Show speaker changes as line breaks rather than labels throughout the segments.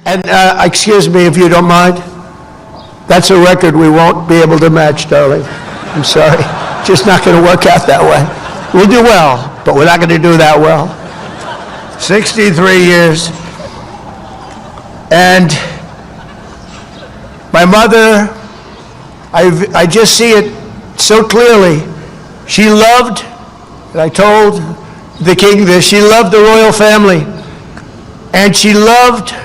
And excuse me if you don't mind. That's a record we won't be able to match, darling. I'm sorry. Just not going to work out that way. We'll do well, but we're not going to do that well. 63 years. And my mother, I just see it so clearly. She loved, and I told the king this, she loved the royal family, and she loved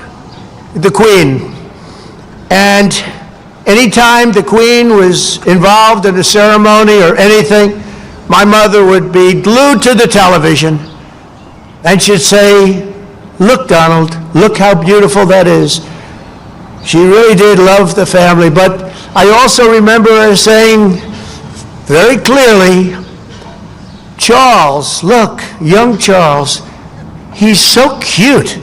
the Queen. And anytime the Queen was involved in a ceremony or anything, my mother would be glued to the television, and she'd say, "Look, Donald, look how beautiful that is." She really did love the family, but I also remember her saying very clearly, "Charles, look, young Charles, he's so cute."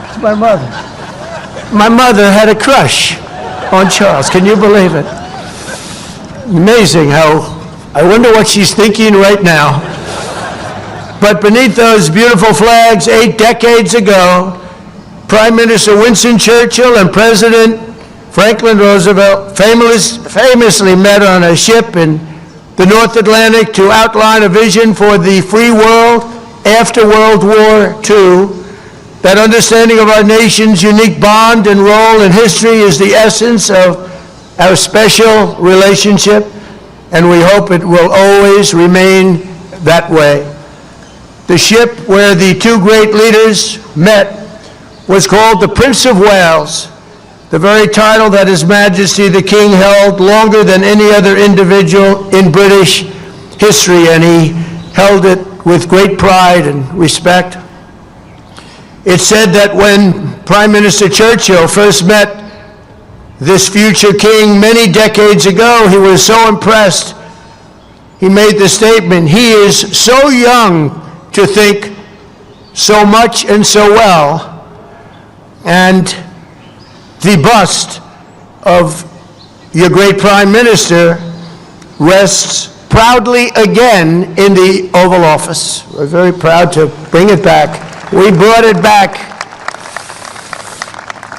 It's my mother. My mother had a crush on Charles. Can you believe it? Amazing how, I wonder what she's thinking right now. But beneath those beautiful flags, 8 decades ago, Prime Minister Winston Churchill and President Franklin Roosevelt famously met on a ship in the North Atlantic to outline a vision for the free world after World War II. That understanding of our nation's unique bond and role in history is the essence of our special relationship, and we hope it will always remain that way. The ship where the two great leaders met was called the Prince of Wales, the very title that His Majesty the King held longer than any other individual in British history, and he held it with great pride and respect. It's said that when Prime Minister Churchill first met this future king many decades ago, he was so impressed, he made the statement, "He is so young to think so much and so well." And the bust of your great Prime Minister rests proudly again in the Oval Office. We're very proud to bring it back. We brought it back.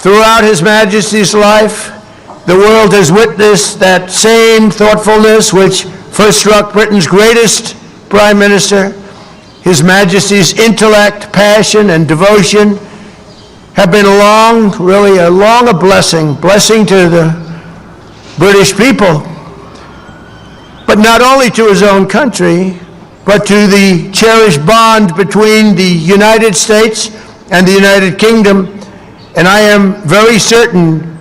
Throughout His Majesty's life, the world has witnessed that same thoughtfulness which first struck Britain's greatest Prime Minister. His Majesty's intellect, passion, and devotion have been really a blessing to the British people, but not only to his own country, but to the cherished bond between the United States and the United Kingdom, and I am very certain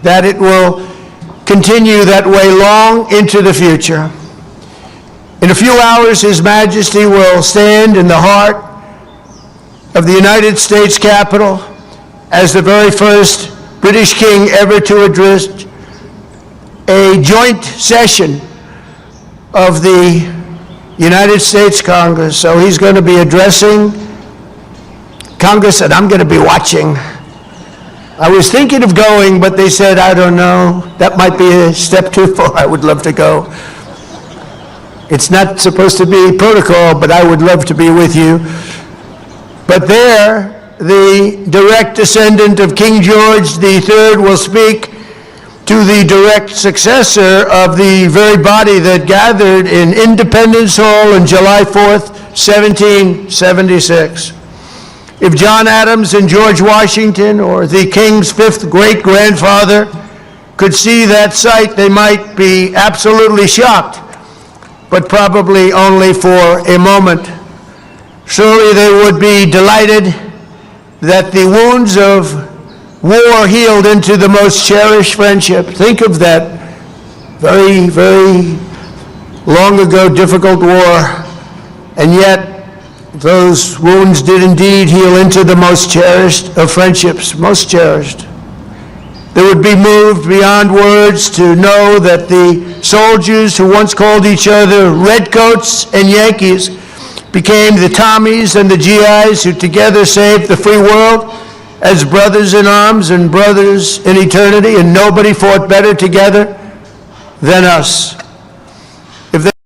that it will continue that way long into the future. In a few hours, His Majesty will stand in the heart of the United States Capitol as the very first British king ever to address a joint session of the United States Congress. So he's going to be addressing Congress, and I'm going to be watching. I was thinking of going, but they said, I don't know, that might be a step too far. I would love to go. It's not supposed to be protocol, but I would love to be with you. But there, the direct descendant of King George III will speak to the direct successor of the very body that gathered in Independence Hall on July 4th, 1776. If John Adams and George Washington, or the King's fifth great-grandfather, could see that sight, they might be absolutely shocked, but probably only for a moment. Surely they would be delighted that the wounds of war healed into the most cherished friendship. Think of that very, very long ago difficult war, and yet those wounds did indeed heal into the most cherished of friendships, most cherished. They would be moved beyond words to know that the soldiers who once called each other Redcoats and Yankees became the Tommies and the GIs who together saved the free world as brothers in arms and brothers in eternity, and nobody fought better together than us.